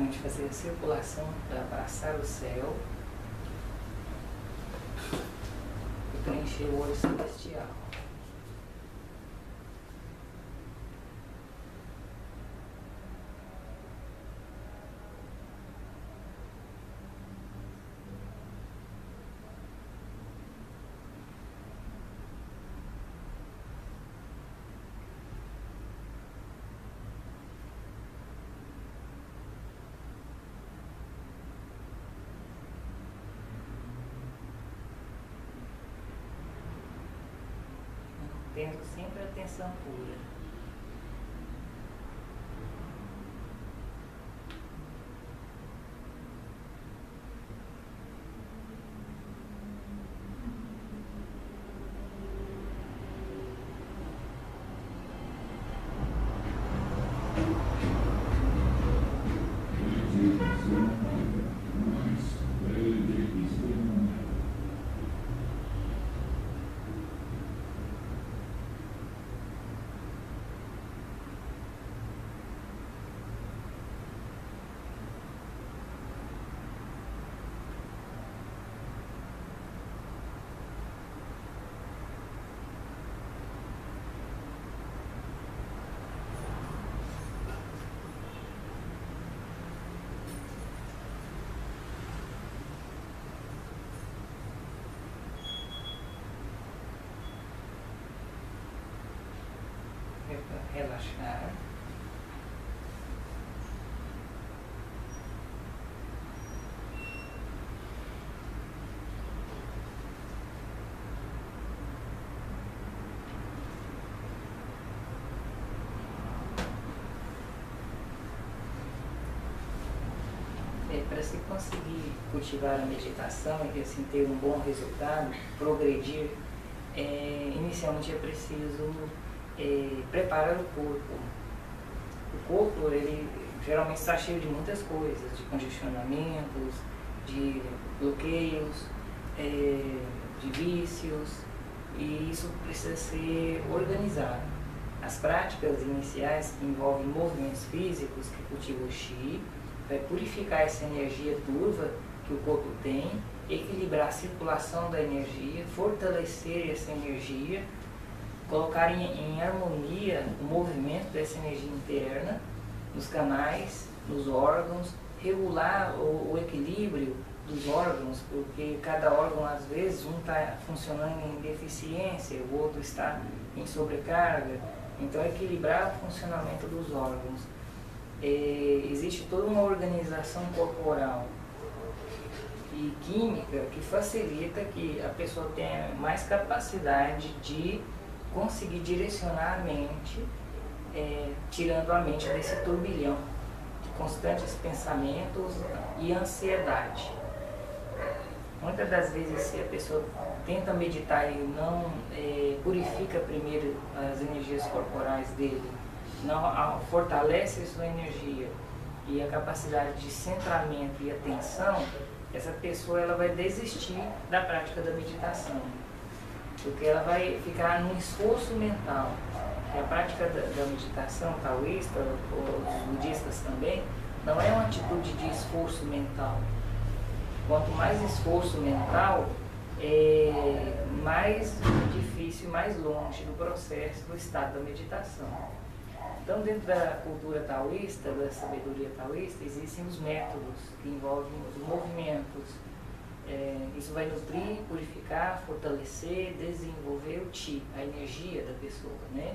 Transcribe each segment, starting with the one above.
realmente fazer a circulação para abraçar o céu e preencher o olho celestial. Tendo sempre a atenção pura. Relaxar. Para se conseguir cultivar a meditação e assim ter um bom resultado, progredir, inicialmente é preciso preparar o corpo. O corpo, ele geralmente está cheio de muitas coisas, de congestionamentos, de bloqueios, de vícios, e isso precisa ser organizado. As práticas iniciais que envolvem movimentos físicos que cultivam o Qi, vai purificar essa energia turva que o corpo tem, equilibrar a circulação da energia, fortalecer essa energia, colocar em harmonia o movimento dessa energia interna nos canais, nos órgãos, regular o equilíbrio dos órgãos, porque cada órgão, às vezes, um está funcionando em deficiência, o outro está em sobrecarga. Então, equilibrar o funcionamento dos órgãos. Existe toda uma organização corporal e química que facilita que a pessoa tenha mais capacidade de conseguir direcionar a mente, tirando a mente desse turbilhão de constantes pensamentos e ansiedade. Muitas das vezes, se a pessoa tenta meditar e não purifica primeiro as energias corporais dele, não fortalece a sua energia e a capacidade de centramento e atenção, essa pessoa ela vai desistir da prática da meditação, porque ela vai ficar num esforço mental. E a prática da meditação taoísta, ou os budistas também, não é uma atitude de esforço mental. Quanto mais esforço mental, mais difícil, mais longe do processo do estado da meditação. Então, dentro da cultura taoísta, da sabedoria taoísta, existem os métodos que envolvem os movimentos. Isso vai nutrir, purificar, fortalecer, desenvolver o Qi, a energia da pessoa, né?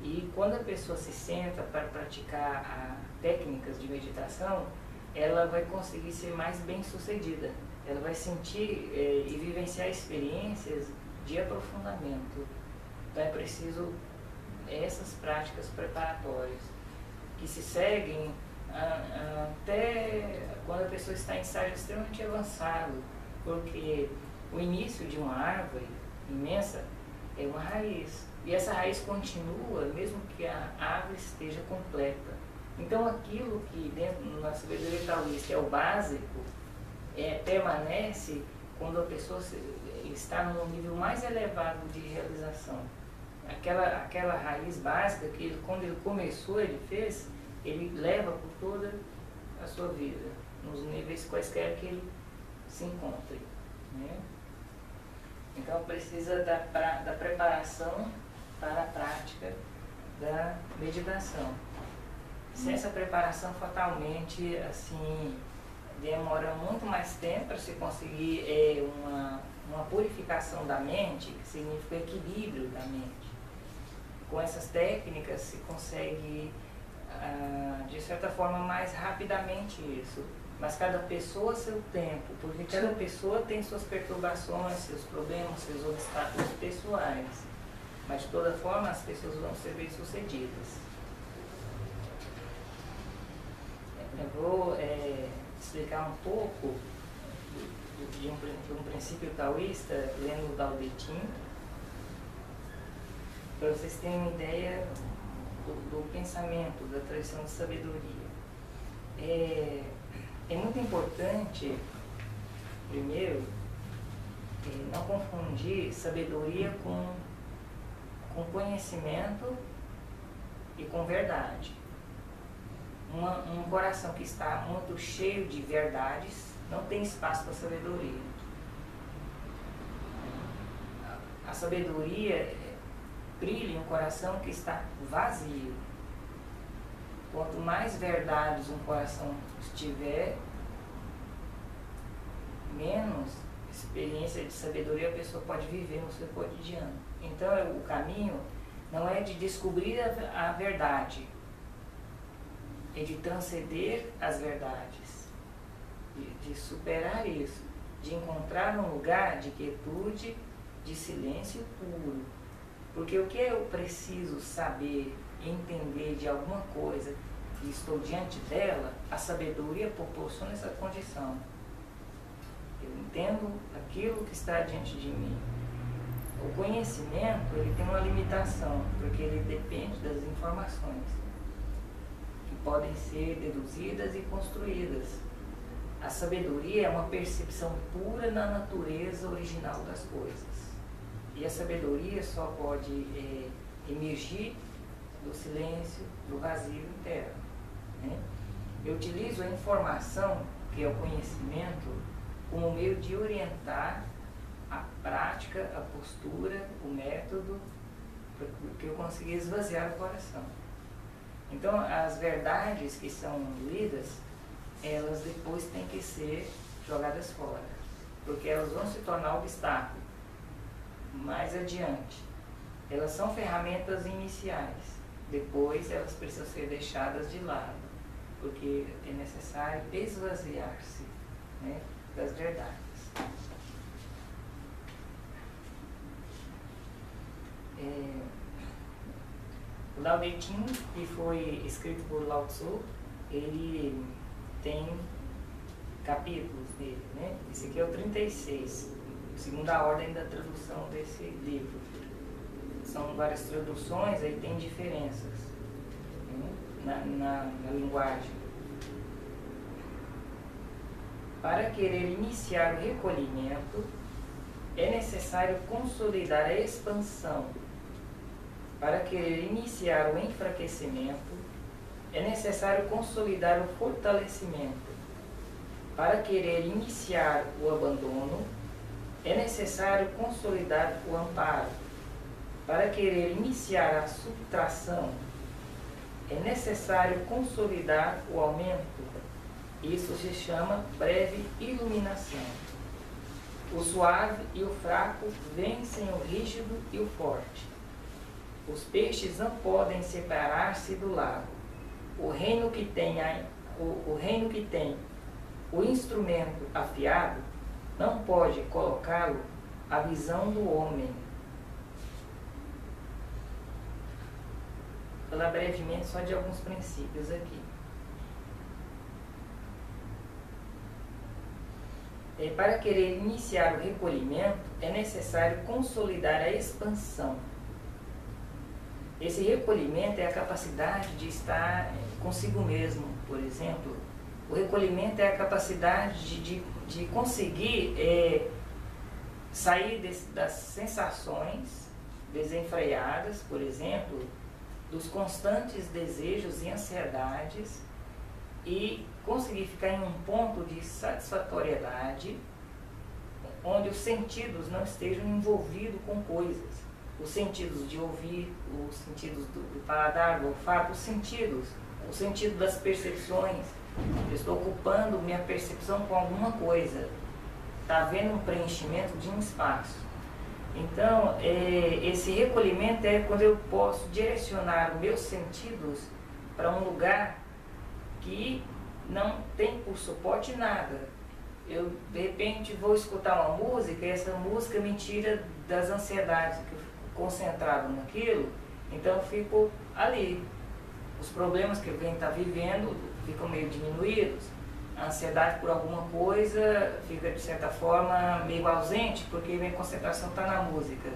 E quando a pessoa se senta para praticar técnicas de meditação, ela vai conseguir ser mais bem-sucedida. Ela vai sentir e vivenciar experiências de aprofundamento. Então é preciso essas práticas preparatórias que se seguem até quando a pessoa está em estágio extremamente avançado, porque o início de uma árvore imensa é uma raiz, e essa raiz continua mesmo que a árvore esteja completa. Então aquilo que dentro da sabedoria taoísta é o básico, permanece quando a pessoa está no nível mais elevado de realização. Aquela raiz básica que quando ele começou, ele leva por toda a sua vida, nos níveis quaisquer que ele se encontre, né? Então precisa da preparação para a prática da meditação. Sem essa preparação, fatalmente, assim, demora muito mais tempo para se conseguir uma purificação da mente, que significa o equilíbrio da mente. Com essas técnicas se consegue, de certa forma, mais rapidamente isso. Mas cada pessoa seu tempo, porque cada pessoa tem suas perturbações, seus problemas, seus obstáculos pessoais. Mas de toda forma as pessoas vão ser bem-sucedidas. Eu vou explicar um pouco de um princípio taoísta, lendo o Tao Te Ching, para vocês terem uma ideia do pensamento, da tradição de sabedoria. É muito importante, primeiro, não confundir sabedoria com conhecimento e com verdade. Um coração que está muito cheio de verdades não tem espaço para sabedoria. A sabedoria brilha em um coração que está vazio. Quanto mais verdades um coração estiver, menos experiência de sabedoria a pessoa pode viver no seu cotidiano. Então o caminho não é de descobrir a verdade, é de transcender as verdades, de superar isso, de encontrar um lugar de quietude, de silêncio puro. Porque o que eu preciso saber, entender de alguma coisa e estou diante dela, a sabedoria proporciona essa condição. Eu entendo aquilo que está diante de mim. O conhecimento, ele tem uma limitação, porque ele depende das informações, que podem ser deduzidas e construídas. A sabedoria é uma percepção pura na natureza original das coisas. E a sabedoria só pode emergir do silêncio, do vazio interno, né? Eu utilizo a informação, que é o conhecimento, como meio de orientar a prática, a postura, o método, para que eu consiga esvaziar o coração. Então, as verdades que são lidas, elas depois têm que ser jogadas fora, porque elas vão se tornar obstáculo mais adiante. Elas são ferramentas iniciais, depois elas precisam ser deixadas de lado, porque é necessário esvaziar-se, né, das verdades. O Tao Te Ching, que foi escrito por Lao Tzu, ele tem capítulos dele, né? Esse aqui é o 36, segundo a ordem da tradução desse livro. São várias traduções, aí tem diferenças, né, na linguagem. Para querer iniciar o recolhimento, é necessário consolidar a expansão. Para querer iniciar o enfraquecimento, é necessário consolidar o fortalecimento. Para querer iniciar o abandono, é necessário consolidar o amparo. Para querer iniciar a subtração, é necessário consolidar o aumento. Isso se chama breve iluminação. O suave e o fraco vencem o rígido e o forte. Os peixes não podem separar-se do lago. O reino que tem o instrumento afiado não pode colocá-lo à visão do homem. Vou falar brevemente só de alguns princípios aqui. Para querer iniciar o recolhimento, é necessário consolidar a expansão. Esse recolhimento é a capacidade de estar consigo mesmo, por exemplo. O recolhimento é a capacidade de conseguir sair das sensações desenfreadas, por exemplo, dos constantes desejos e ansiedades, e conseguir ficar em um ponto de satisfatoriedade onde os sentidos não estejam envolvidos com coisas. Os sentidos de ouvir, os sentidos do paladar, do olfato, os sentidos, o sentido das percepções. Eu estou ocupando minha percepção com alguma coisa. Está havendo um preenchimento de um espaço. Então, esse recolhimento é quando eu posso direcionar os meus sentidos para um lugar que não tem por suporte nada. Eu, de repente, vou escutar uma música e essa música me tira das ansiedades, que eu fico concentrado naquilo, então eu fico ali. Os problemas que eu venho estar vivendo ficam meio diminuídos. A ansiedade por alguma coisa fica, de certa forma, meio ausente, porque minha concentração está na música.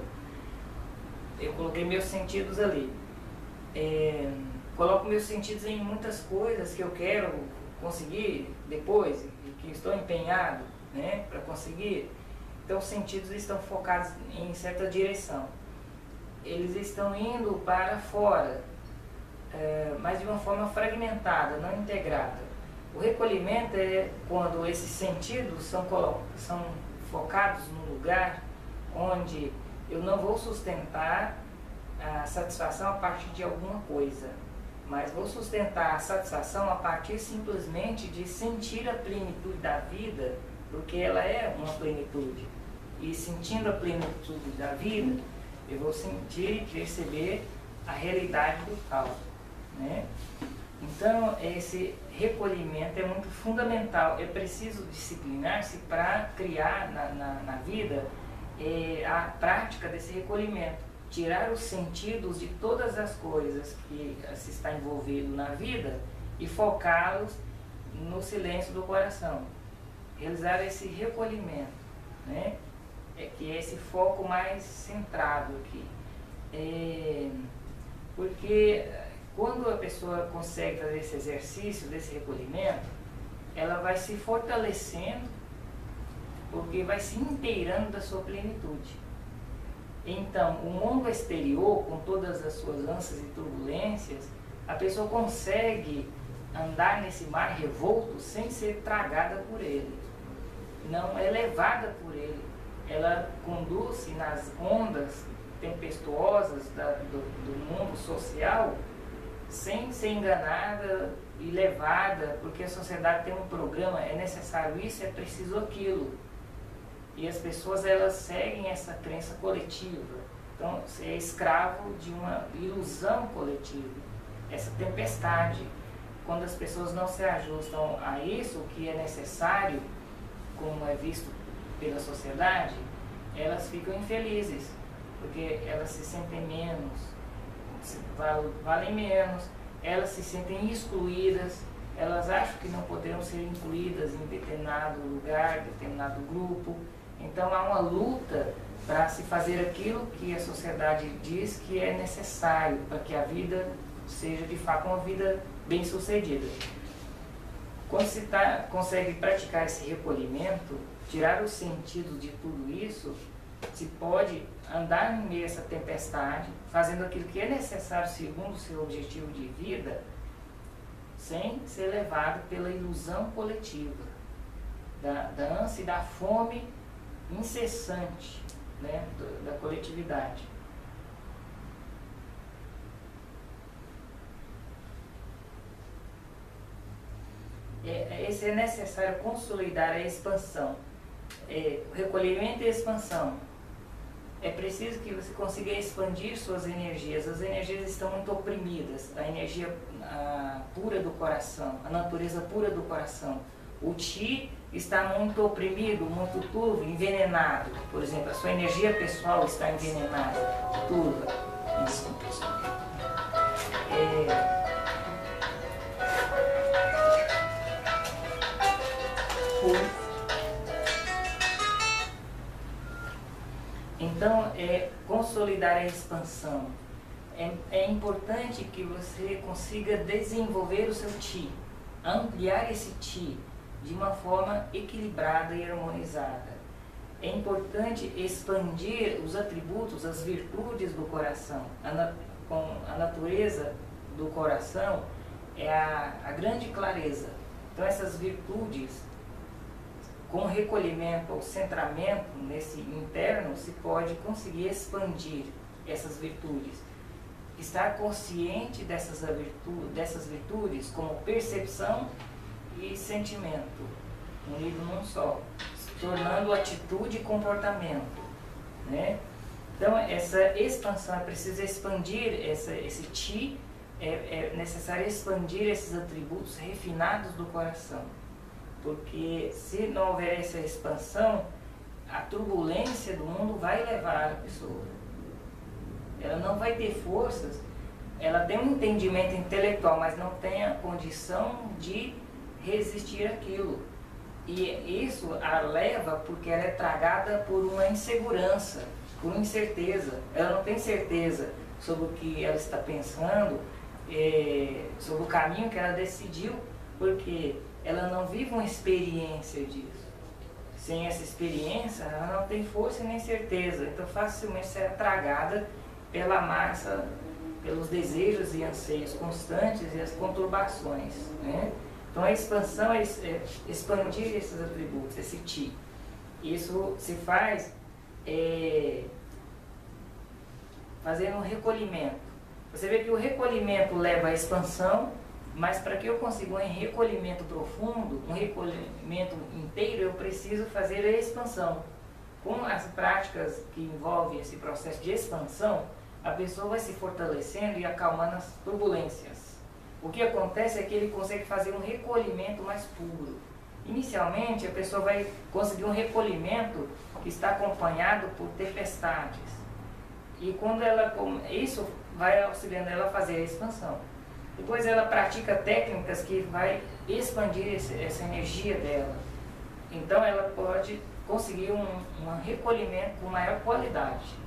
Eu coloquei meus sentidos ali. Coloco meus sentidos em muitas coisas que eu quero conseguir depois, e que estou empenhado, né, para conseguir. Então os sentidos estão focados em certa direção. Eles estão indo para fora, mas de uma forma fragmentada, não integrada. O recolhimento é quando esses sentidos são focados num lugar onde eu não vou sustentar a satisfação a partir de alguma coisa, mas vou sustentar a satisfação a partir simplesmente de sentir a plenitude da vida, porque ela é uma plenitude. E sentindo a plenitude da vida, eu vou sentir e perceber a realidade do tal, né? Então, esse recolhimento é muito fundamental. É preciso disciplinar-se para criar na vida a prática desse recolhimento. Tirar os sentidos de todas as coisas que se está envolvido na vida e focá-los no silêncio do coração. Realizar esse recolhimento, né? Que é esse foco mais centrado aqui. Porque quando a pessoa consegue fazer esse exercício, desse recolhimento, ela vai se fortalecendo, porque vai se inteirando da sua plenitude. Então, o mundo exterior, com todas as suas ânsias e turbulências, a pessoa consegue andar nesse mar revolto sem ser tragada por ele. Não é levada por ele. Ela conduz-se nas ondas tempestuosas do mundo social, sem ser enganada e levada, porque a sociedade tem um programa, é necessário isso, é preciso aquilo. E as pessoas, elas seguem essa crença coletiva. Então, você é escravo de uma ilusão coletiva, essa tempestade. Quando as pessoas não se ajustam a isso, o que é necessário, como é visto pela sociedade, elas ficam infelizes, porque elas se sentem menos, valem menos, elas se sentem excluídas, elas acham que não poderão ser incluídas em determinado lugar, determinado grupo. Então há uma luta para se fazer aquilo que a sociedade diz que é necessário para que a vida seja de fato uma vida bem-sucedida. Quando se consegue praticar esse recolhimento, tirar os sentidos de tudo isso, se pode andar em meio a essa tempestade, fazendo aquilo que é necessário segundo o seu objetivo de vida, sem ser levado pela ilusão coletiva, da ânsia e da fome incessante, né, da coletividade. Esse é necessário consolidar a expansão, o recolhimento e a expansão. É preciso que você consiga expandir suas energias. As energias estão muito oprimidas. A energia pura do coração, a natureza pura do coração. O Chi está muito oprimido, muito turvo, envenenado. Por exemplo, a sua energia pessoal está envenenada, turva. Desculpa, pessoal. Então, consolidar a expansão. É importante que você consiga desenvolver o seu Chi, ampliar esse Chi de uma forma equilibrada e harmonizada. É importante expandir os atributos, as virtudes do coração. Com a natureza do coração é a grande clareza. Então essas virtudes, com recolhimento ou centramento nesse interno, se pode conseguir expandir essas virtudes. Estar consciente dessas virtudes como percepção e sentimento, unido num só, tornando atitude e comportamento, né? Então essa expansão, é preciso expandir esse Ti, é necessário expandir esses atributos refinados do coração, porque se não houver essa expansão, a turbulência do mundo vai levar a pessoa. Ela não vai ter forças, ela tem um entendimento intelectual, mas não tem a condição de resistir àquilo. E isso a leva porque ela é tragada por uma insegurança, por uma incerteza. Ela não tem certeza sobre o que ela está pensando, sobre o caminho que ela decidiu, porque ela não vive uma experiência disso. Sem essa experiência, ela não tem força nem certeza. Então facilmente será tragada pela massa, pelos desejos e anseios constantes e as conturbações, né? Então a expansão é expandir esses atributos, esse Ti. Isso se faz fazendo um recolhimento. Você vê que o recolhimento leva à expansão, mas para que eu consiga um recolhimento profundo, um recolhimento inteiro, eu preciso fazer a expansão. Com as práticas que envolvem esse processo de expansão, a pessoa vai se fortalecendo e acalmando as turbulências. O que acontece é que ele consegue fazer um recolhimento mais puro. Inicialmente, a pessoa vai conseguir um recolhimento que está acompanhado por tempestades. E quando isso vai auxiliando ela a fazer a expansão. Depois ela pratica técnicas que vai expandir essa energia dela. Então ela pode conseguir um recolhimento com maior qualidade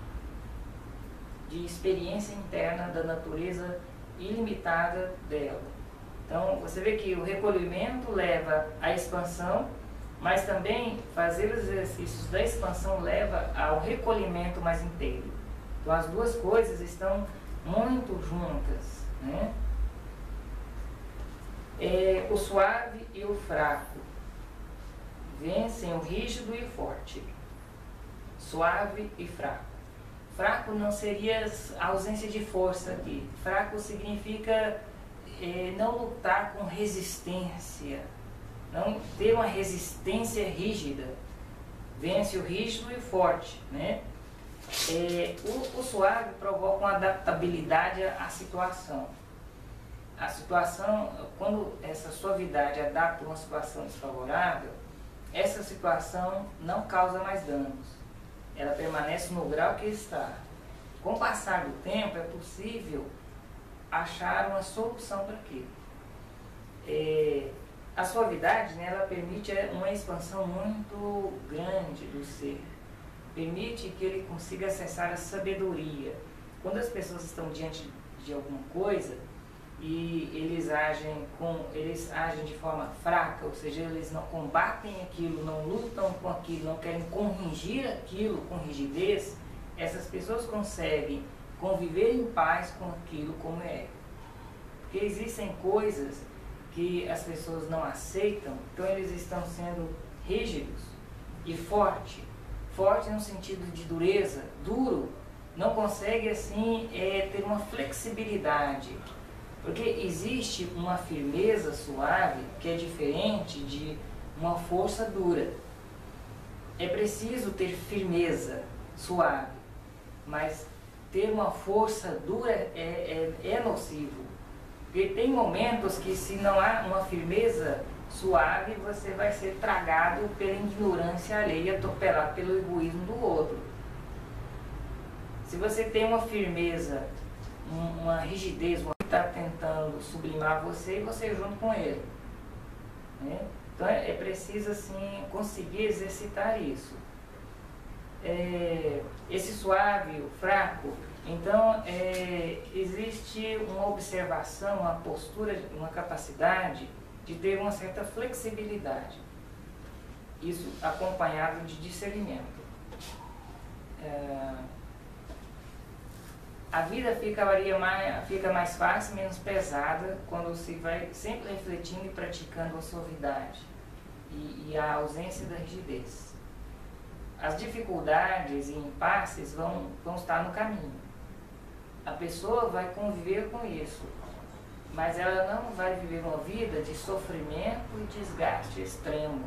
de experiência interna da natureza ilimitada dela. Então você vê que o recolhimento leva à expansão, mas também fazer os exercícios da expansão leva ao recolhimento mais inteiro. Então as duas coisas estão muito juntas, né? O suave e o fraco vencem o rígido e o forte. Suave e fraco. Fraco não seria a ausência de força aqui. Fraco significa não lutar com resistência, não ter uma resistência rígida. Vence o rígido e o forte, né? O suave provoca uma adaptabilidade à situação. A situação, quando essa suavidade adapta uma situação desfavorável, essa situação não causa mais danos. Ela permanece no grau que está. Com o passar do tempo, é possível achar uma solução para aquilo. A suavidade, né, ela permite uma expansão muito grande do ser. Permite que ele consiga acessar a sabedoria. Quando as pessoas estão diante de alguma coisa e eles agem de forma fraca, ou seja, eles não combatem aquilo, não lutam com aquilo, não querem corrigir aquilo com rigidez, essas pessoas conseguem conviver em paz com aquilo como é. Porque existem coisas que as pessoas não aceitam, então eles estão sendo rígidos e forte no sentido de dureza, duro, não consegue assim ter uma flexibilidade. Porque existe uma firmeza suave que é diferente de uma força dura. É preciso ter firmeza suave, mas ter uma força dura é nocivo. Porque tem momentos que, se não há uma firmeza suave, você vai ser tragado pela ignorância alheia, atropelado pelo egoísmo do outro. Se você tem uma firmeza, uma rigidez, está tentando sublimar você e você junto com ele, né? Então é preciso assim conseguir exercitar isso. Esse suave, o fraco, então existe uma observação, uma postura, uma capacidade de ter uma certa flexibilidade, isso acompanhado de discernimento. a vida fica mais fácil, menos pesada, quando se vai sempre refletindo e praticando a suavidade e a ausência da rigidez. As dificuldades e impasses vão estar no caminho. A pessoa vai conviver com isso, mas ela não vai viver uma vida de sofrimento e desgaste extremo.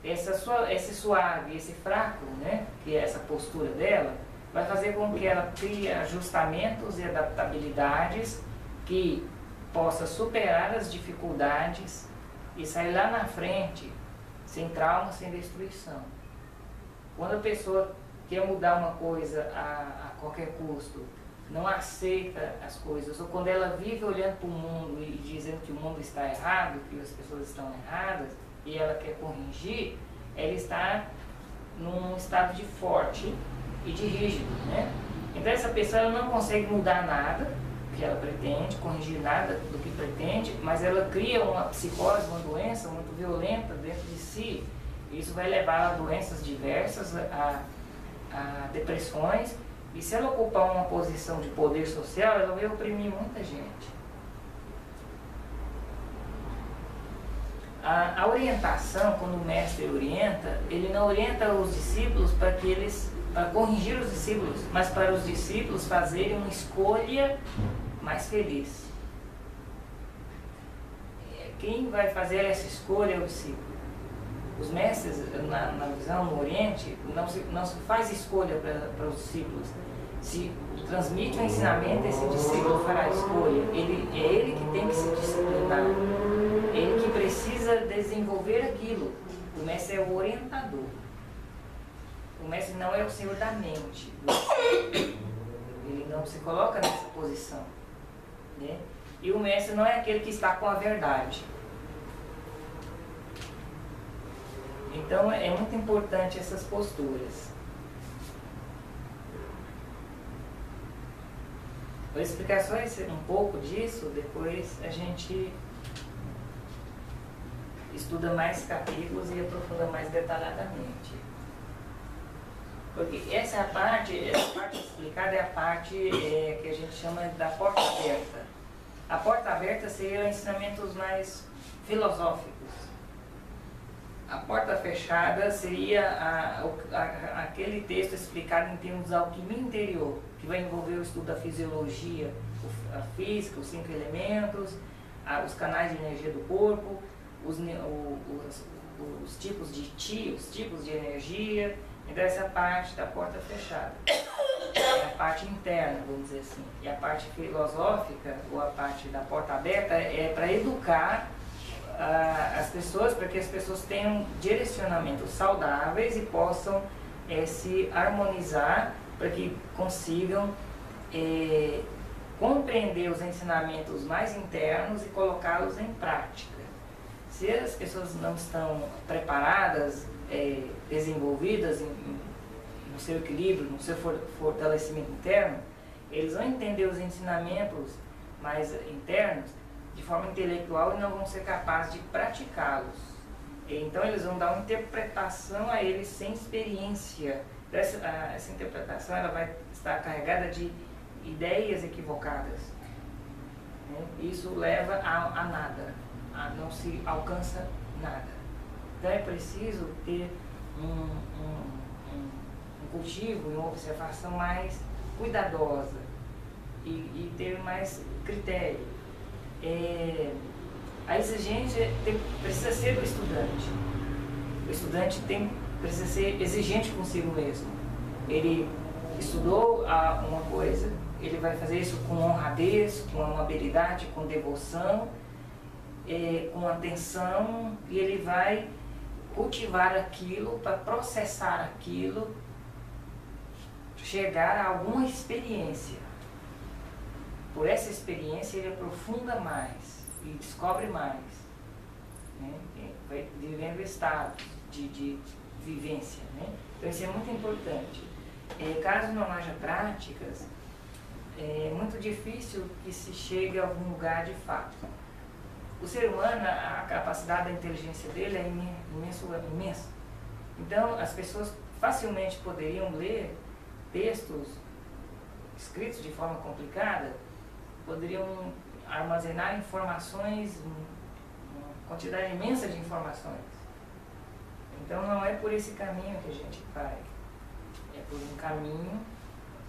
Esse suave, esse fraco, né, que é essa postura dela, vai fazer com que ela crie ajustamentos e adaptabilidades que possa superar as dificuldades e sair lá na frente sem trauma, sem destruição. Quando a pessoa quer mudar uma coisa a qualquer custo, não aceita as coisas, ou quando ela vive olhando para o mundo e dizendo que o mundo está errado, que as pessoas estão erradas, e ela quer corrigir, ela está num estado de forte e de rígido, né? Então essa pessoa ela não consegue mudar nada que ela pretende, corrigir nada do que pretende, mas ela cria uma psicose, uma doença muito violenta dentro de si. Isso vai levar a doenças diversas, a depressões, e se ela ocupar uma posição de poder social, ela vai oprimir muita gente. A orientação, quando o mestre orienta, ele não orienta os discípulos para corrigir os discípulos, mas para os discípulos fazerem uma escolha mais feliz. Quem vai fazer essa escolha é o discípulo. Os mestres, na visão no Oriente, não se faz escolha para os discípulos. Se transmite o ensinamento, esse discípulo fará a escolha. É ele que tem que se disciplinar. Ele que precisa desenvolver aquilo. O mestre é o orientador. O mestre não é o senhor da mente. Ele não se coloca nessa posição, né? E o mestre não é aquele que está com a verdade. Então é muito importante essas posturas. Vou explicar só um pouco disso, depois a gente estuda mais capítulos e aprofunda mais detalhadamente. Porque essa parte explicada é a parte que a gente chama da porta aberta. A porta aberta seria ensinamentos mais filosóficos. A porta fechada seria aquele texto explicado em termos de alquimia interior, que vai envolver o estudo da fisiologia, a física, os 5 elementos, os canais de energia do corpo, os tipos de chi, os tipos de energia. Então essa é a parte da porta fechada, é a parte interna, vamos dizer assim. E a parte filosófica, ou a parte da porta aberta, é para educar as pessoas, para que as pessoas tenham direcionamentos saudáveis e possam se harmonizar, para que consigam compreender os ensinamentos mais internos e colocá-los em prática. Se as pessoas não estão preparadas, desenvolvidas no seu equilíbrio, no seu fortalecimento interno, eles vão entender os ensinamentos mais internos de forma intelectual e não vão ser capazes de praticá-los. Então eles vão dar uma interpretação a eles sem experiência. Essa interpretação ela vai estar carregada de ideias equivocadas, né? Isso leva a nada, não se alcança nada. Então é preciso ter um cultivo e uma observação mais cuidadosa e ter mais critério. A exigência precisa ser do estudante. O estudante precisa ser exigente consigo mesmo. Ele estudou uma coisa, ele vai fazer isso com honradez, com amabilidade, com devoção, com atenção, e ele vai cultivar aquilo para processar aquilo, chegar a alguma experiência. Por essa experiência ele aprofunda mais e descobre mais, né? Vai vivendo estados de vivência, né? Então isso é muito importante. Caso não haja práticas, é muito difícil que se chegue a algum lugar de fato. O ser humano, a capacidade da inteligência dele é imensa. Então as pessoas facilmente poderiam ler textos escritos de forma complicada poderiam armazenar informações, uma quantidade imensa de informações. Então não é por esse caminho que a gente vai, é por um caminho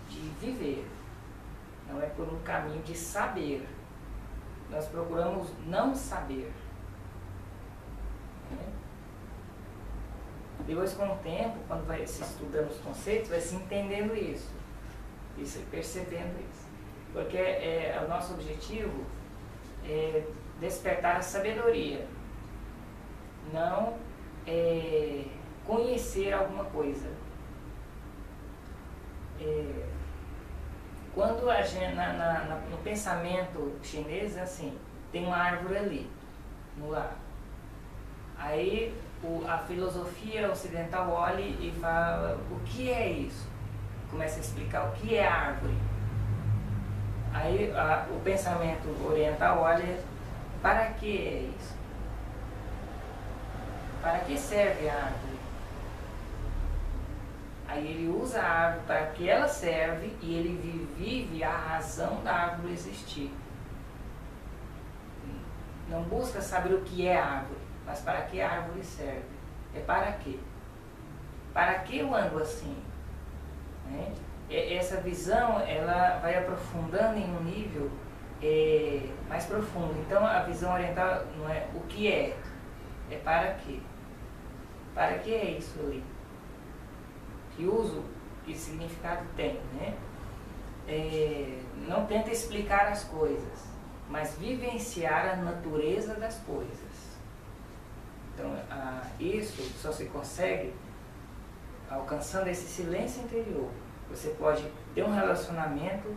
de viver, não é por um caminho de saber. Nós procuramos não saber. Depois, com o tempo, quando vai se estudando os conceitos, vai se entendendo isso, e se percebendo isso. Porque o nosso objetivo é despertar a sabedoria, não conhecer alguma coisa. Quando a gente, no pensamento chinês, assim, tem uma árvore ali, no lago. Aí a filosofia ocidental olha e fala, o que é isso? Começa a explicar o que é a árvore. Aí o pensamento oriental olha, para que é isso? Para que serve a árvore? Aí ele usa a árvore para que ela serve e ele vive a razão da árvore existir. Não busca saber o que é a árvore, mas para que a árvore serve. É para quê? Para que eu ando assim? Né? Essa visão, ela vai aprofundando em um nível mais profundo. Então a visão oriental não é o que é para quê? Para que é isso ali? Que uso, que significado tem, né? Não tenta explicar as coisas, mas vivenciar a natureza das coisas. Então, isso só se consegue alcançando esse silêncio interior. Você pode ter um relacionamento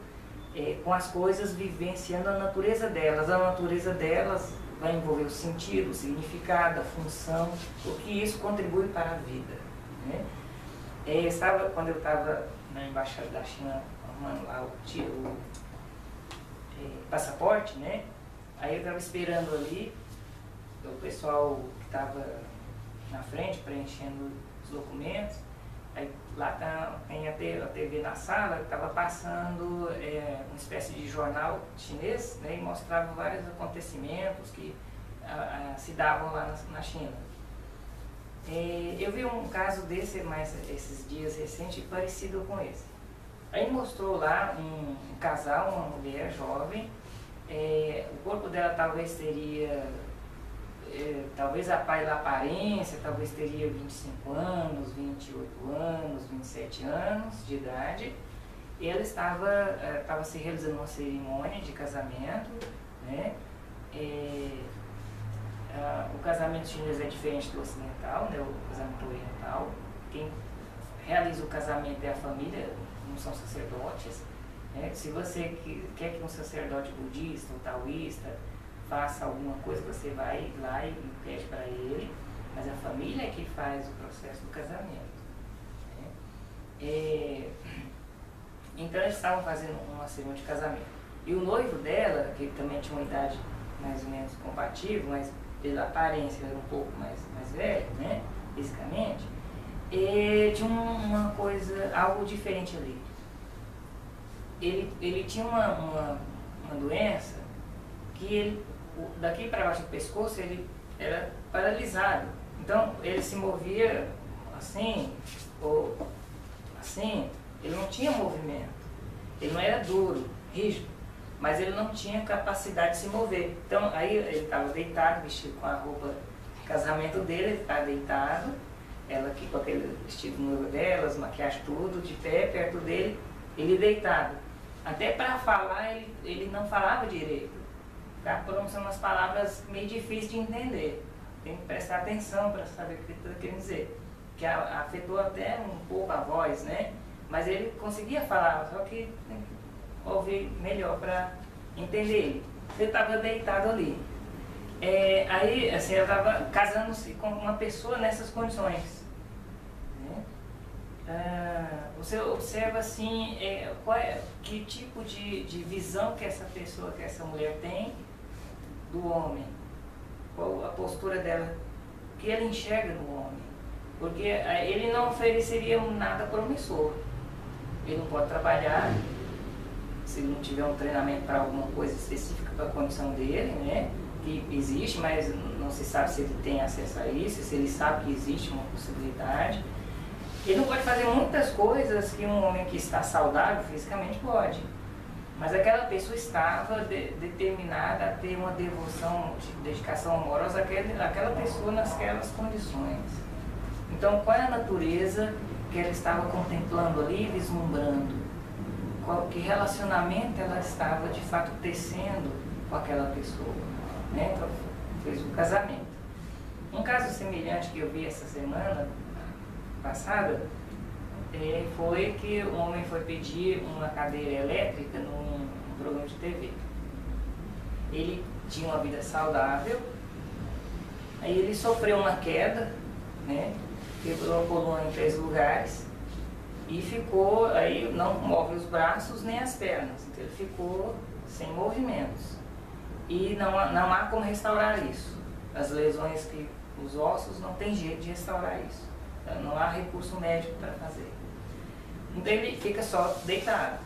com as coisas, vivenciando a natureza delas. A natureza delas vai envolver o sentido, o significado, a função, o que isso contribui para a vida, né? Quando eu estava na Embaixada da China arrumando lá o passaporte, né? Aí eu estava esperando ali o pessoal que estava na frente preenchendo os documentos. Aí lá tem a TV na sala, estava passando uma espécie de jornal chinês, né, e mostrava vários acontecimentos que se davam lá na China. Eu vi um caso desse, mais esses dias recentes, parecido com esse. Aí mostrou lá um casal, uma mulher jovem, o corpo dela talvez teria, talvez pela aparência, talvez teria 25 anos, 28 anos, 27 anos de idade. E ela estava se realizando uma cerimônia de casamento, né? O casamento chinês é diferente do ocidental, né? O casamento oriental. Quem realiza o casamento é a família, não são sacerdotes, né? Se você quer que um sacerdote budista ou taoísta faça alguma coisa, você vai lá e pede para ele, mas a família é que faz o processo do casamento, né? Então eles estavam fazendo uma cerimônia de casamento. E o noivo dela, que também tinha uma idade mais ou menos compatível, mas pela aparência era um pouco mais velho, né, fisicamente, tinha uma coisa, algo diferente ali. Ele tinha uma doença que daqui para baixo do pescoço ele era paralisado. Então ele se movia assim, ou assim, ele não tinha movimento. Ele não era duro, rígido, mas ele não tinha capacidade de se mover. Então aí ele estava deitado, vestido com a roupa de casamento dele, ele estava deitado, ela aqui com aquele vestido noivo dela, as maquiagens tudo, de pé, perto dele, ele deitado. Até para falar ele não falava direito, tá? São umas palavras meio difíceis de entender, tem que prestar atenção para saber o que ele está querendo dizer, que afetou até um pouco a voz, né? Mas ele conseguia falar, só que tem que ouvir melhor para entender ele. Ele estava deitado ali. Aí, assim, ela estava casando-se com uma pessoa nessas condições, né? Você observa, assim, que tipo de visão que essa pessoa, que essa mulher tem do homem. Qual a postura dela, o que ela enxerga no homem. Porque ele não ofereceria nada promissor. ele não pode trabalhar se ele não tiver um treinamento para alguma coisa específica para a condição dele, né? Que existe, mas não se sabe se ele tem acesso a isso, se ele sabe que existe uma possibilidade. Ele não pode fazer muitas coisas que um homem que está saudável fisicamente pode. Mas aquela pessoa estava determinada a ter uma devoção, dedicação amorosa àquela pessoa naquelas condições. Então, qual é a natureza que ela estava contemplando ali, vislumbrando? Que relacionamento ela estava, de fato, tecendo com aquela pessoa, né? Então, fez um casamento. Um caso semelhante que eu vi essa semana passada, foi que um homem foi pedir uma cadeira elétrica num programa de TV. Ele tinha uma vida saudável, aí ele sofreu uma queda, né? Quebrou a coluna em 3 lugares e ficou, aí não move os braços nem as pernas, então ele ficou sem movimentos. E não há como restaurar isso. As lesões que os ossos não tem jeito de restaurar isso. Não há recurso médico para fazer. Então ele fica só deitado.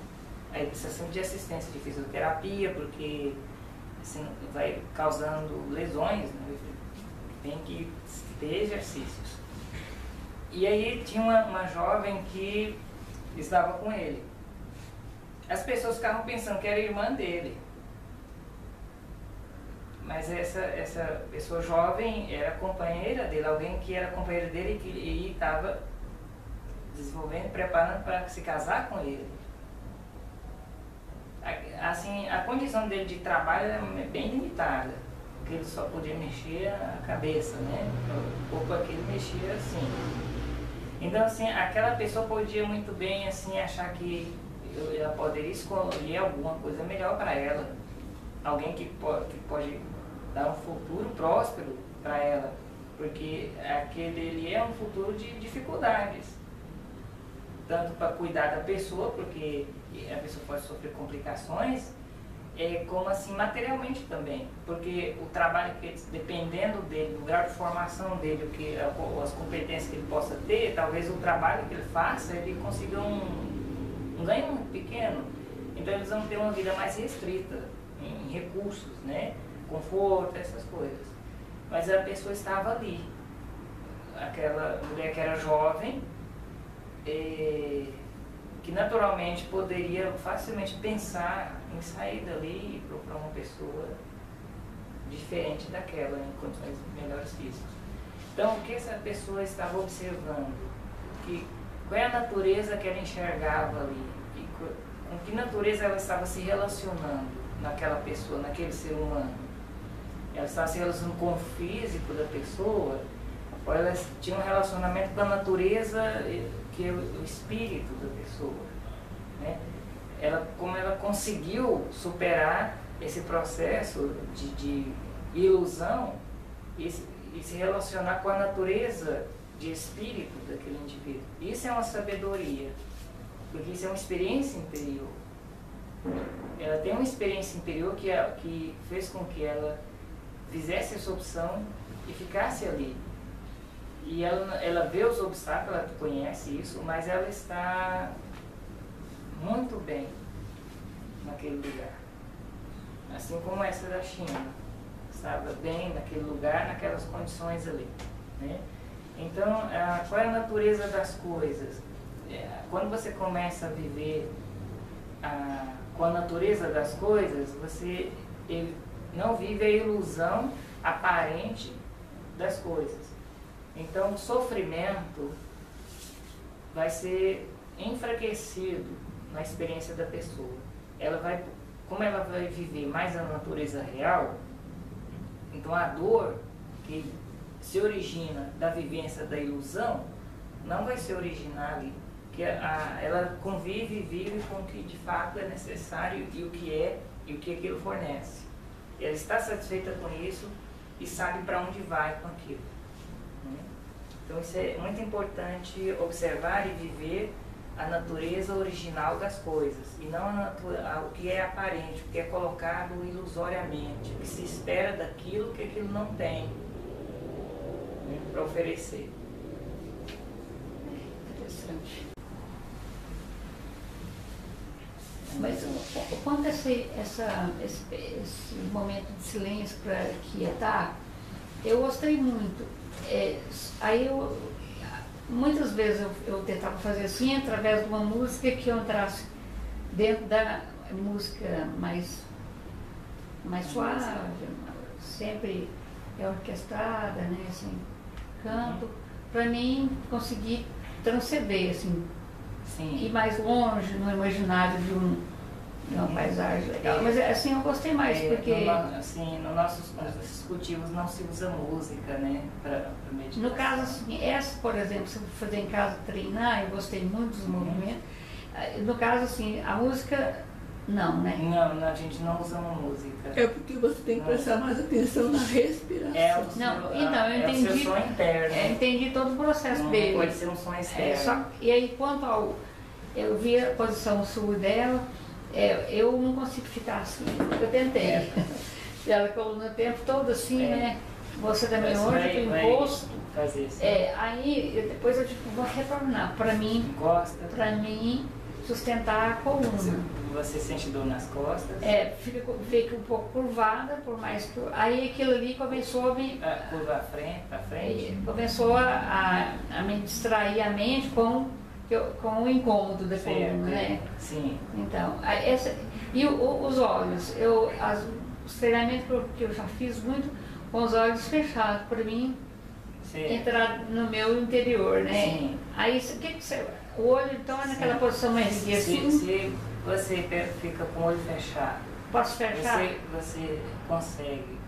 Aí precisa sempre de assistência de fisioterapia, porque assim, vai causando lesões, né? Tem que ter exercícios. E aí tinha uma jovem que estava com ele. As pessoas ficavam pensando que era irmã dele. Mas essa pessoa jovem era companheira dele, alguém que era companheira dele e estava desenvolvendo, preparando para se casar com ele. Assim, a condição dele de trabalho era bem limitada, porque ele só podia mexer a cabeça, né? O corpo aqui ele mexia assim. Então, assim, aquela pessoa podia muito bem assim, achar que ela poderia escolher alguma coisa melhor para ela. Alguém que pode dar um futuro próspero para ela, porque aquele ele é um futuro de dificuldades, tanto para cuidar da pessoa, porque a pessoa pode sofrer complicações, como assim materialmente também, porque o trabalho que, dependendo dele, do grau de formação dele, as competências que ele possa ter, talvez o trabalho que ele faça, ele consiga um ganho muito pequeno, então eles vão ter uma vida mais restrita em recursos, né? Conforto, essas coisas. Mas a pessoa estava ali, aquela mulher que era jovem, que naturalmente poderia facilmente pensar em sair dali e procurar uma pessoa diferente daquela, em condições melhores físicas. Então, o que essa pessoa estava observando? Qual é a natureza que ela enxergava ali? Com que natureza ela estava se relacionando naquela pessoa, naquele ser humano? Ela estava se relacionando com o físico da pessoa, ou ela tinha um relacionamento com a natureza, que é o espírito da pessoa, né? Como ela conseguiu superar esse processo de ilusão e se relacionar com a natureza de espírito daquele indivíduo. Isso é uma sabedoria, porque isso é uma experiência interior. Ela tem uma experiência interior que fez com que ela fizesse essa opção e ficasse ali. E ela vê os obstáculos, ela conhece isso, mas ela está muito bem naquele lugar. Assim como essa da China, estava bem naquele lugar, naquelas condições ali, né? Então, qual é a natureza das coisas? Quando você começa a viver com a natureza das coisas, você não vive a ilusão aparente das coisas. Então, o sofrimento vai ser enfraquecido na experiência da pessoa. Como ela vai viver mais a natureza real, então a dor que se origina da vivência da ilusão não vai se originar ali, porque ela convive e vive com o que de fato é necessário e o que aquilo fornece. Ela está satisfeita com isso e sabe para onde vai com aquilo, né? Então isso é muito importante, observar e viver a natureza original das coisas, e não o que é aparente, o que é colocado ilusoriamente, o que se espera daquilo que aquilo não tem, né, para oferecer. Interessante. Mas o quanto esse momento de silêncio para quietar, eu gostei muito. Aí muitas vezes eu tentava fazer assim, através de uma música que eu entrasse dentro da música mais suave, sempre orquestrada, né, assim, canto, para mim conseguir transcender, assim, Sim. ir mais longe no imaginário de uma paisagem legal. Mas assim, eu gostei mais, porque... Assim, nos nossos cultivos não se usa música, né, para meditação. No caso, assim, essa, por exemplo, se eu for fazer em casa treinar, eu gostei muito dos movimentos. No caso, assim, a música, não, né? Não, a gente não usa uma música. É porque você tem que prestar mais atenção na respiração. Então, eu entendi. É o seu som interno. Eu entendi todo o processo dele. Pode ser um som externo. E aí, quanto ao... Eu vi a posição sul dela, eu não consigo ficar assim. Eu tentei. Ela coluna o tempo todo assim, né? Você da minha hoje, tem o rosto. Fazer isso. Aí, depois eu vou retornar. Para mim, sustentar a coluna. Você sente dor nas costas? Fica um pouco curvada, por mais que... Aí aquilo ali começou a me... Curva pra frente? Começou a me distrair a mente com o incômodo da coluna, né? Sim. Então, e os olhos, os treinamentos que eu já fiz muito com os olhos fechados, para mim, entrar no meu interior, né? Sim. Aí, o olho então é naquela posição mais erguida assim? Se você fica com o olho fechado, posso fechar? Você consegue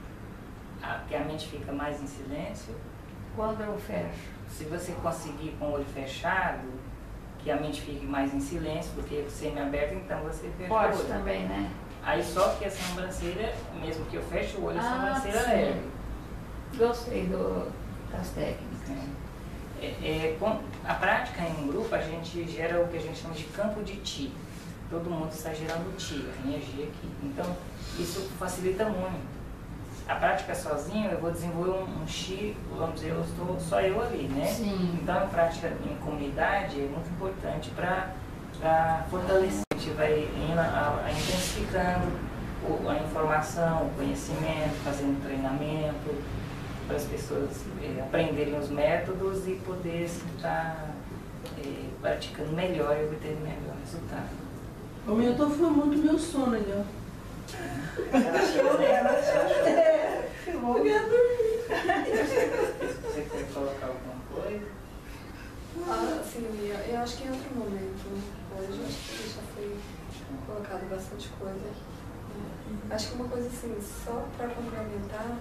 que a mente fica mais em silêncio? Quando eu fecho? Se você conseguir com o olho fechado, que a mente fique mais em silêncio, porque semi-aberto, então você fecha o olho. Pode também, né? Aí só que a sobrancelha, mesmo que eu feche o olho, a sobrancelha leve. Gostei das técnicas. A prática em grupo, a gente gera o que a gente chama de campo de Ti. Todo mundo está gerando Ti, a energia aqui. Então, isso facilita muito. A prática sozinho, eu vou desenvolver um Chi, vamos dizer, eu estou só eu ali, né? Sim. Então, a prática em comunidade é muito importante para fortalecer. A gente vai intensificando a informação, o conhecimento, fazendo treinamento, para as pessoas aprenderem os métodos e poder estar praticando melhor e obter melhor resultado. O meu falando muito do meu sono ali, ó. Você quer colocar alguma coisa? Sim, eu acho que em outro momento, hoje, acho que já foi colocado bastante coisa. Acho que uma coisa assim, só para complementar,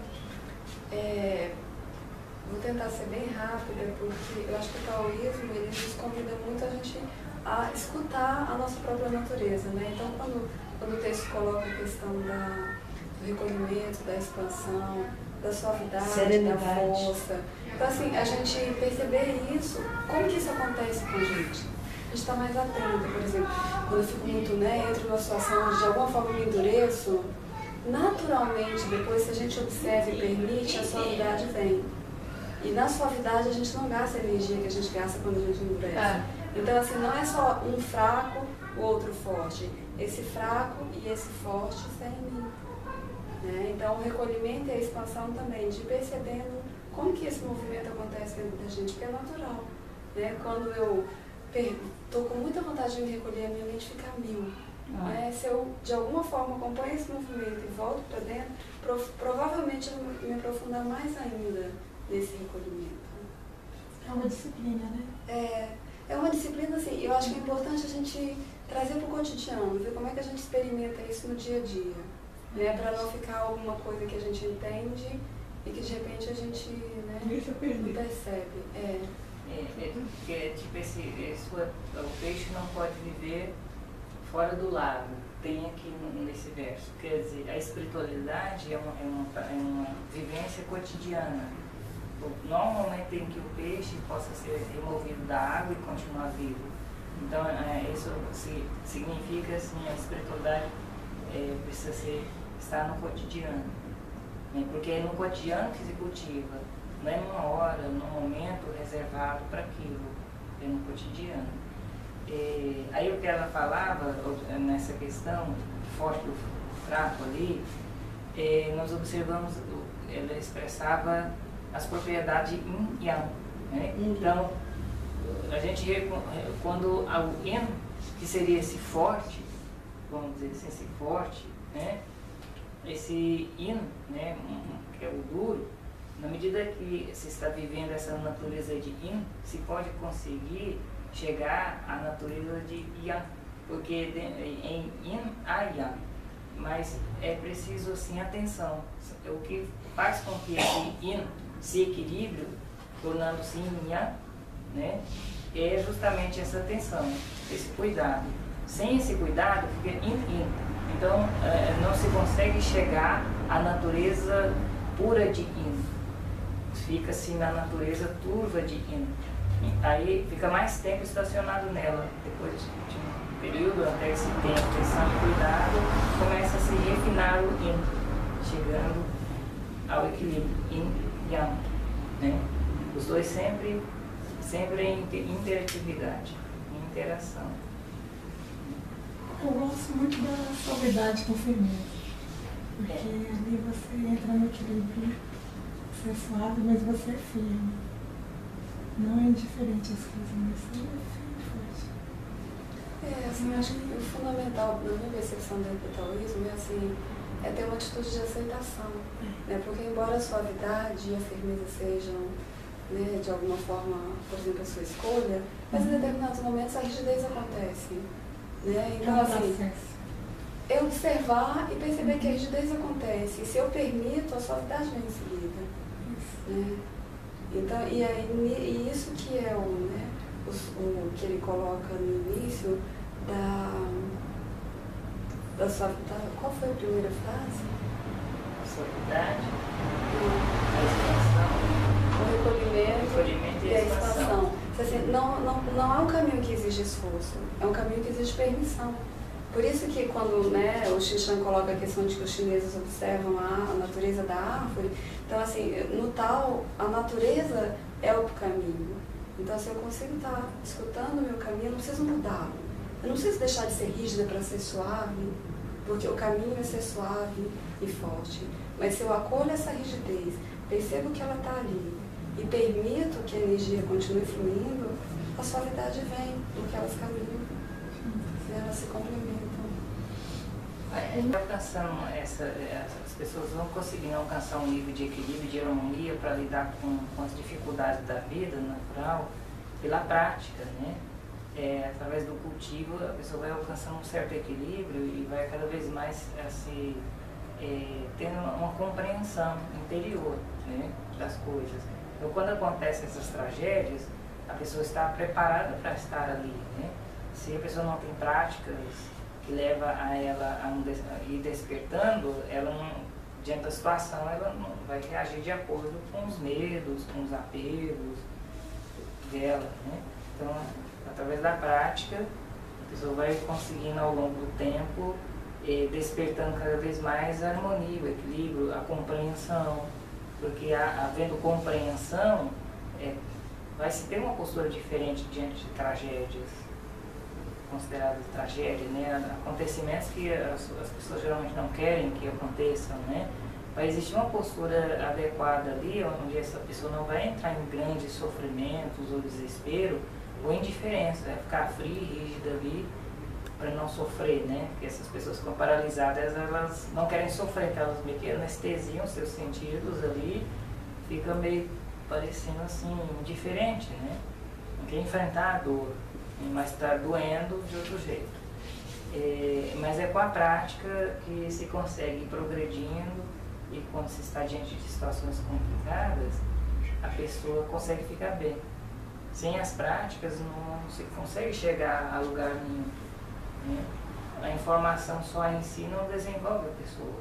vou tentar ser bem rápida, porque eu acho que o taoísmo ele nos convida muito a gente a escutar a nossa própria natureza, né? Então, quando o texto coloca a questão do recolhimento, da expansão, da suavidade, serenidade, da força. Então, assim, a gente perceber isso, como que isso acontece com a gente? A gente está mais atento, por exemplo, quando eu fico muito, entro numa situação onde de alguma forma me endureço, naturalmente, depois, se a gente observa e permite, a suavidade vem. E na suavidade a gente não gasta a energia que a gente gasta quando a gente endurece. Então, assim, não é só um fraco, o outro forte. Esse fraco e esse forte está em mim. Né? Então, o recolhimento e a expansão também, de percebendo como que esse movimento acontece dentro da gente, porque é natural. Né? Quando eu estou com muita vontade de me recolher, a minha mente fica a mil. Né? Se eu, de alguma forma, acompanho esse movimento e volto para dentro, provavelmente eu vou me aprofundar mais ainda nesse recolhimento. É uma disciplina, né? É uma disciplina, assim, eu acho que é importante a gente trazer para o cotidiano, ver como é que a gente experimenta isso no dia a dia, né? Para não ficar alguma coisa que a gente entende e que de repente a gente não percebe. Porque tipo, o peixe não pode viver fora do lago, tem aqui nesse verso. Quer dizer, a espiritualidade é uma vivência cotidiana. Não há um momento em que o peixe possa ser removido da água e continuar vivo. Então, isso significa, assim, a espiritualidade precisa estar no cotidiano. Né? Porque é no cotidiano que se cultiva, não é numa hora, num momento reservado para aquilo, é no cotidiano. aí o que ela falava nessa questão, forte do fraco ali, nós observamos, ela expressava as propriedades yin e yang, né? Então, a gente, quando o yin, que seria esse forte, vamos dizer assim, esse forte, né? Esse yin, né? Que é o duro, na medida que se está vivendo essa natureza de yin, se pode conseguir chegar à natureza de yang, porque em yin há yang, mas é preciso assim atenção. O que faz com que esse yin se equilibre, tornando-se yin yang, né, é justamente essa atenção, esse cuidado. Sem esse cuidado fica yin. Então não se consegue chegar à natureza pura de yin, fica-se na natureza turva de yin. Aí fica mais tempo estacionado nela. Depois de um período, até esse tempo, atenção e cuidado, começa a se refinar o yin, chegando ao equilíbrio yin e yang, né? Os dois sempre em interatividade, em interação. Eu gosto muito da suavidade com firmeza, porque ali você entra no equilíbrio, você é suave, mas você é firme. Não é indiferente às coisas, mas você é firme e forte. Assim, eu acho que o fundamental, na minha percepção do taoísmo, é ter uma atitude de aceitação, né? Porque embora a suavidade e a firmeza sejam, né, de alguma forma, por exemplo, a sua escolha, mas em determinados momentos a rigidez acontece, né? Então, assim, eu observar e perceber que a rigidez acontece, e se eu permito, a suavidade vem em seguida, né? Então, e isso que é o que ele coloca no início da suavidade. Qual foi a primeira frase? A suavidade, a expansão, o recolhimento e a expansão. Assim, não é um caminho que exige esforço, é um caminho que exige permissão. Por isso que quando, né, o Xishan coloca a questão de que os chineses observam a natureza da árvore, então assim, no tal, a natureza é o caminho. Então se eu consigo estar escutando o meu caminho, eu não preciso mudá-lo. Eu não preciso deixar de ser rígida para ser suave, porque o caminho é ser suave e forte. Mas se eu acolho essa rigidez, percebo que ela está ali e permito que a energia continue fluindo, a suavidade vem, porque elas caminham, elas se complementam. As pessoas vão conseguindo alcançar um nível de equilíbrio, de harmonia para lidar com as dificuldades da vida natural pela prática, né? Através do cultivo a pessoa vai alcançando um certo equilíbrio e vai cada vez mais tendo uma compreensão interior, né, das coisas. Então quando acontecem essas tragédias, a pessoa está preparada para estar ali, né? Se a pessoa não tem práticas que leva a ela a ir despertando, ela não, diante da situação, ela não vai reagir de acordo com os medos, com os apegos dela, né? Então, através da prática, a pessoa vai conseguindo ao longo do tempo, despertando cada vez mais a harmonia, o equilíbrio, a compreensão, porque havendo compreensão, vai se ter uma postura diferente diante de tragédias, consideradas tragédia, né? Acontecimentos que as pessoas geralmente não querem que aconteçam, né? Vai existir uma postura adequada ali, onde essa pessoa não vai entrar em grandes sofrimentos ou desespero ou indiferença, vai ficar fria e rígida ali para não sofrer, né? Porque essas pessoas que ficam paralisadas, elas não querem sofrer, então elas meio que anestesiam seus sentidos ali, fica meio parecendo assim, indiferente, né? Não quer enfrentar a dor, mas está doendo de outro jeito. Mas é com a prática que se consegue ir progredindo, e quando se está diante de situações complicadas, a pessoa consegue ficar bem. Sem as práticas não se consegue chegar a lugar nenhum, né? A informação só em si não desenvolve a pessoa,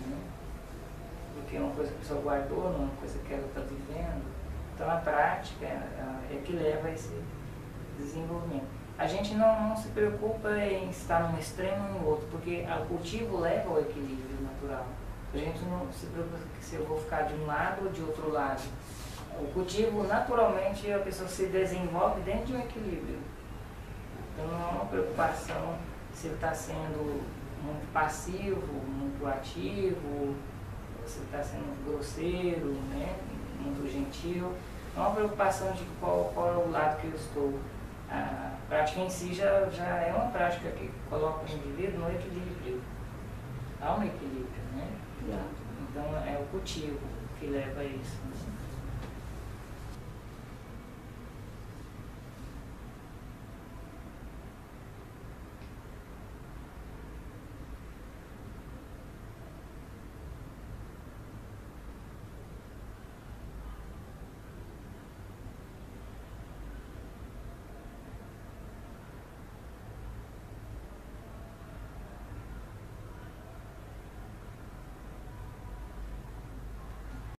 né? Porque é uma coisa que a pessoa guardou, não é uma coisa que ela está vivendo. Então a prática é que leva a esse desenvolvimento. A gente não se preocupa em estar num extremo ou no outro, porque o cultivo leva ao equilíbrio natural. A gente não se preocupa se eu vou ficar de um lado ou de outro lado. O cultivo, naturalmente, a pessoa se desenvolve dentro de um equilíbrio. Então não é uma preocupação se ele está sendo muito passivo, muito ativo, se ele está sendo grosseiro, né? Muito gentil. Não é uma preocupação de qual é o lado que eu estou. A prática em si já é uma prática que coloca o indivíduo no equilíbrio. Há um equilíbrio, né? Então é o cultivo que leva a isso.